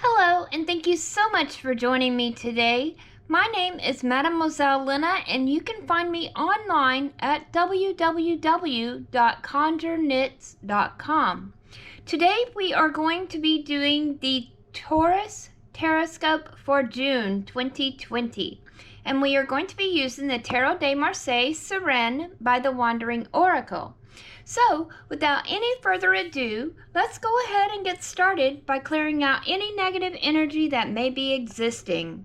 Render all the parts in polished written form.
Hello, and thank you so much for joining me today. My name is Mademoiselle Lynna, and you can find me online at www.conjureknits.com. Today we are going to be doing the Taurus TarotScope for June 2020, and we are going to be using the Tarot de Marseille Sereine by the Wandering Oracle. So, without any further ado, let's go ahead and get started by clearing out any negative energy that may be existing.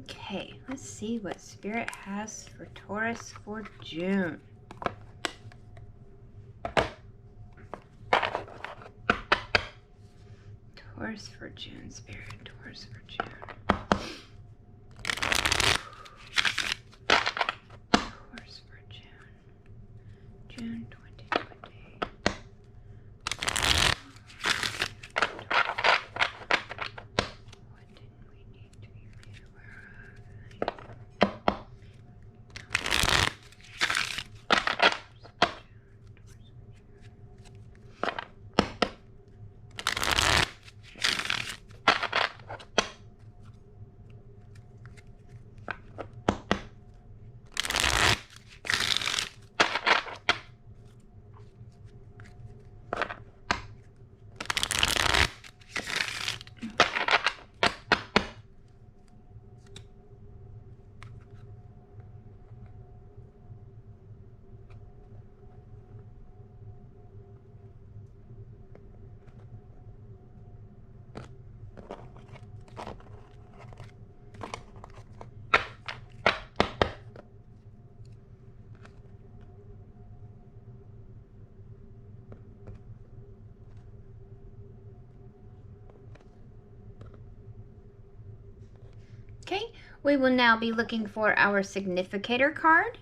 Okay, let's see what Spirit has for Taurus for June. Taurus for June, Spirit. Taurus for June. Taurus for June. June 2020. What did we need to be made aware of? Okay, we will now be looking for our significator card.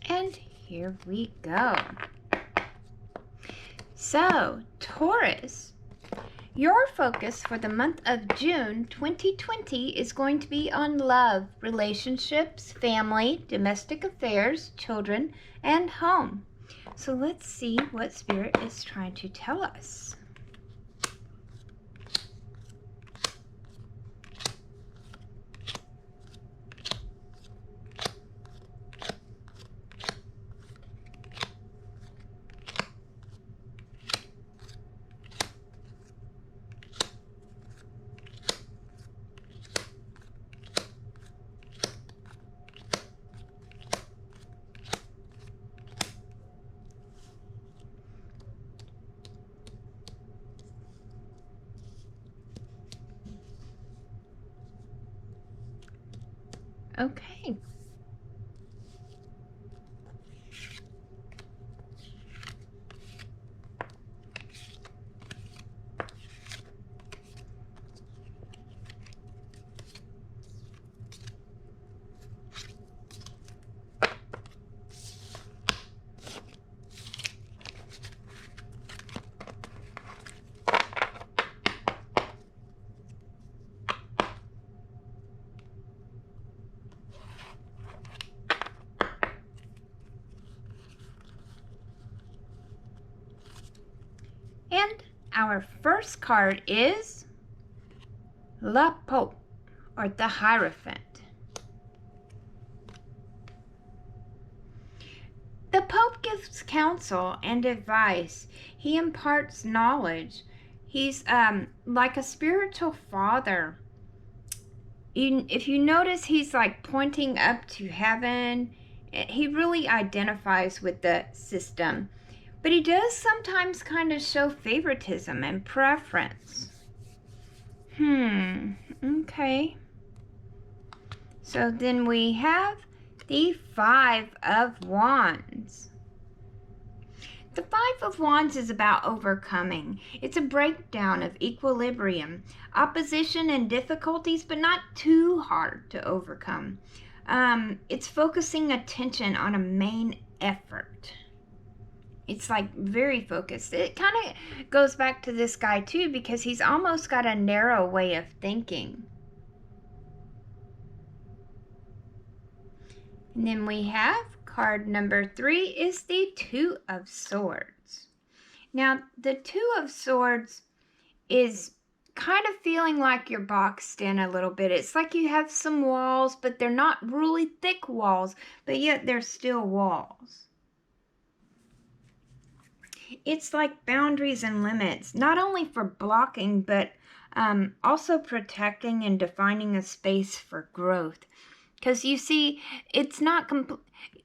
And here we go. So, Taurus, your focus for the month of June 2020 is going to be on love, relationships, family, domestic affairs, children, and home. So let's see what Spirit is trying to tell us. Okay. And our first card is La Pope, or the Hierophant. The Pope gives gives counsel and advice. He imparts knowledge. He's like a spiritual father. If you notice, he's like pointing up to heaven. He really identifies with the system. But he does sometimes kind of show favoritism and preference. Okay. So then we have the Five of Wands. The Five of Wands is about overcoming. It's a breakdown of equilibrium, opposition and difficulties, but not too hard to overcome. It's focusing attention on a main effort. It's like very focused. It kind of goes back to this guy too, because he's almost got a narrow way of thinking. And then we have card number 3 is the Two of Swords. Now, the Two of Swords is kind of feeling like you're boxed in a little bit. It's like you have some walls, but they're not really thick walls, but yet they're still walls. It's like boundaries and limits, not only for blocking, but also protecting and defining a space for growth. Because you see, it's not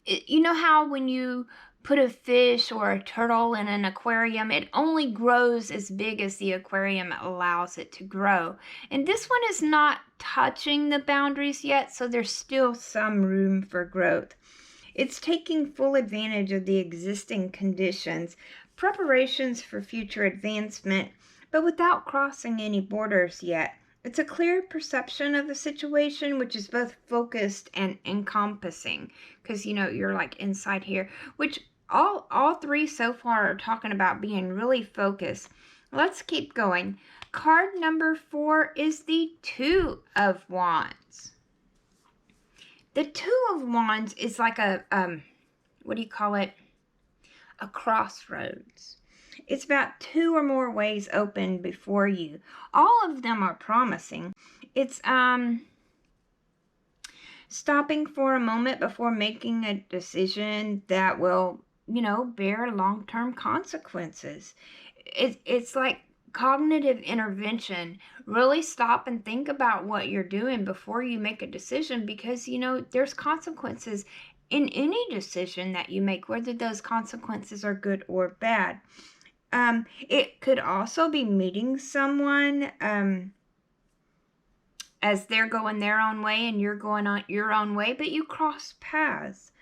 you know how when you put a fish or a turtle in an aquarium, it only grows as big as the aquarium allows it to grow. And this one is not touching the boundaries yet, so there's still some room for growth. It's taking full advantage of the existing conditions, preparations for future advancement, but without crossing any borders yet. It's a clear perception of the situation, which is both focused and encompassing, because, you know, you're like inside here, which all three so far are talking about being really focused. Let's keep going. Card number 4 is the Two of Wands. The Two of Wands is like a, what do you call it? A crossroads. It's about 2 or more ways open before you. All of them are promising. It's stopping for a moment before making a decision that will, you know, bear long-term consequences. It's like cognitive intervention. Really stop and think about what you're doing before you make a decision, because, you know, there's consequences in any decision that you make, whether those consequences are good or bad. It could also be meeting someone as they're going their own way and you're going on your own way, but you cross paths.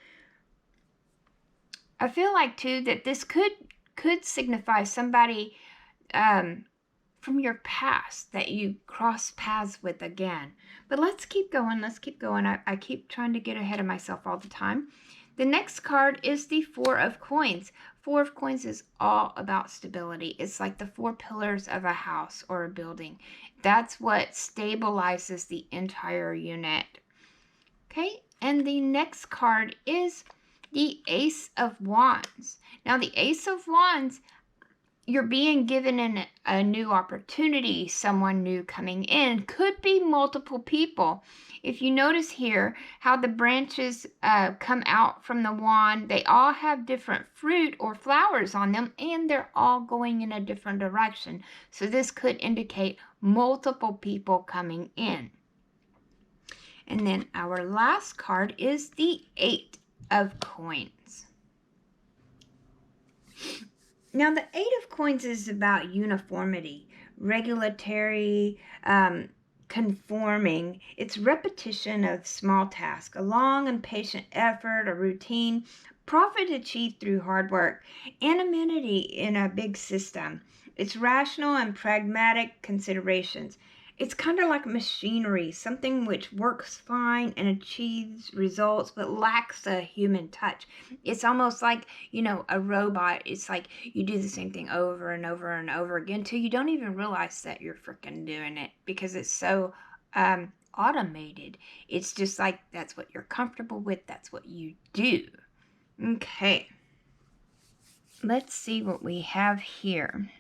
I feel like too that this could signify somebody from your past that you cross paths with again. But let's keep going. Let's keep going. I keep trying to get ahead of myself all the time. The next card is the Four of Coins. Four of Coins is all about stability. It's like the 4 pillars of a house or a building. That's what stabilizes the entire unit. Okay, and the next card is the Ace of Wands. Now, the Ace of Wands, you're being given a new opportunity, someone new coming in. Could be multiple people. If you notice here how the branches come out from the wand, they all have different fruit or flowers on them, and they're all going in a different direction. So this could indicate multiple people coming in. And then our last card is the 8 of Coins. Now, the 8 of Coins is about uniformity, regulatory, conforming. It's repetition of small tasks, a long and patient effort, a routine, profit achieved through hard work, anonymity in a big system. It's rational and pragmatic considerations. It's kind of like machinery, something which works fine and achieves results but lacks a human touch. It's almost like, you know, a robot. It's like you do the same thing over and over and over again till you don't even realize that you're freaking doing it, because it's so automated. It's just like that's what you're comfortable with. That's what you do. Okay. Let's see what we have here.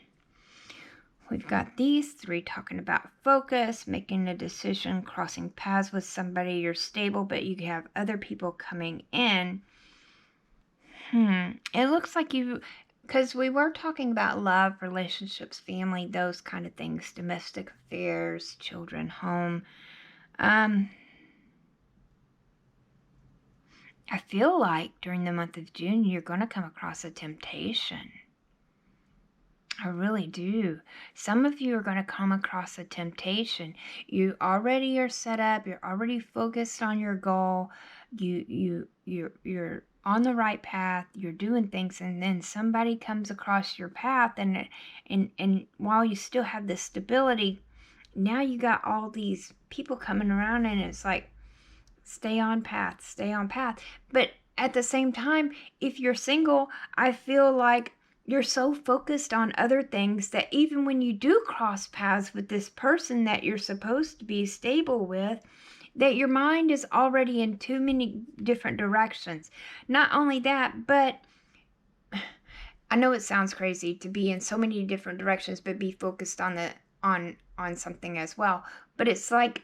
We've got these 3 talking about focus, making a decision, crossing paths with somebody. You're stable, but you have other people coming in. It looks like you, because we were talking about love, relationships, family, those kind of things, domestic affairs, children, home. I feel like during the month of June, you're going to come across a temptation. I really do. Some of you are going to come across a temptation. You already are set up. You're already focused on your goal. You're on the right path. You're doing things, and then somebody comes across your path, and while you still have this stability, now you got all these people coming around, and it's like, stay on path, stay on path. But at the same time, if you're single, I feel like you're so focused on other things that even when you do cross paths with this person that you're supposed to be stable with, that your mind is already in too many different directions. Not only that, but I know it sounds crazy to be in so many different directions but be focused on something as well. But it's like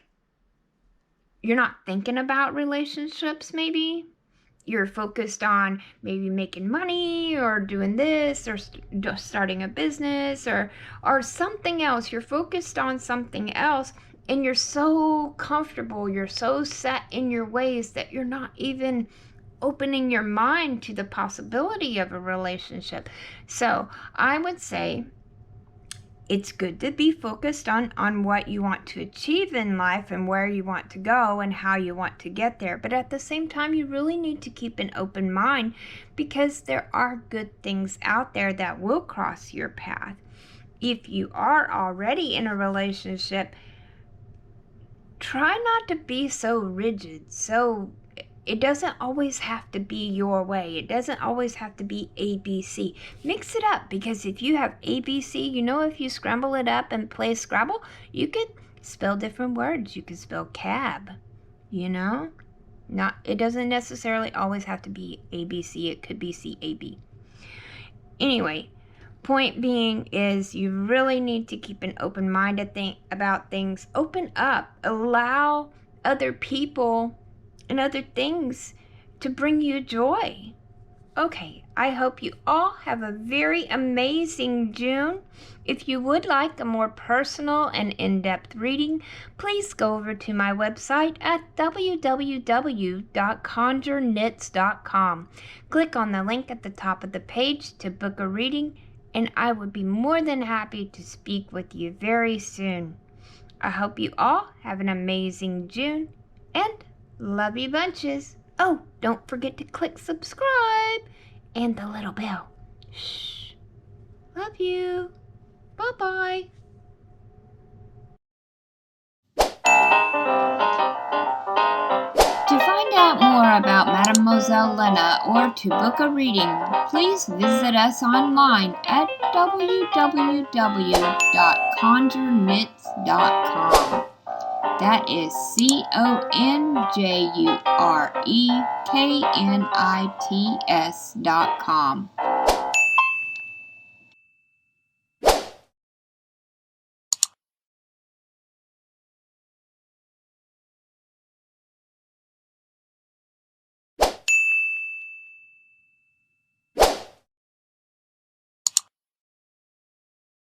you're not thinking about relationships maybe. You're focused on maybe making money or doing this or starting a business or something else. You're focused on something else, and you're so comfortable, you're so set in your ways that you're not even opening your mind to the possibility of a relationship. So I would say it's good to be focused on what you want to achieve in life and where you want to go and how you want to get there. But at the same time, you really need to keep an open mind because there are good things out there that will cross your path. If you are already in a relationship, try not to be so rigid, it doesn't always have to be your way. It doesn't always have to be ABC. Mix it up, because if you have ABC, if you scramble it up and play Scrabble, you could spell different words. You could spell cab, it doesn't necessarily always have to be ABC. It could be CAB. Anyway, point being is you really need to keep an open mind about things. Open up. Allow other people and other things to bring you joy. Okay, I hope you all have a very amazing June. If you would like a more personal and in-depth reading, please go over to my website at www.conjureknits.com. Click on the link at the top of the page to book a reading, and I would be more than happy to speak with you very soon. I hope you all have an amazing June, and love you bunches. Oh, don't forget to click subscribe and the little bell. Shh. Love you. Bye-bye. To find out more about Mademoiselle Lynna or to book a reading, please visit us online at www.conjureknits.com. That is CONJUREKNITS.com.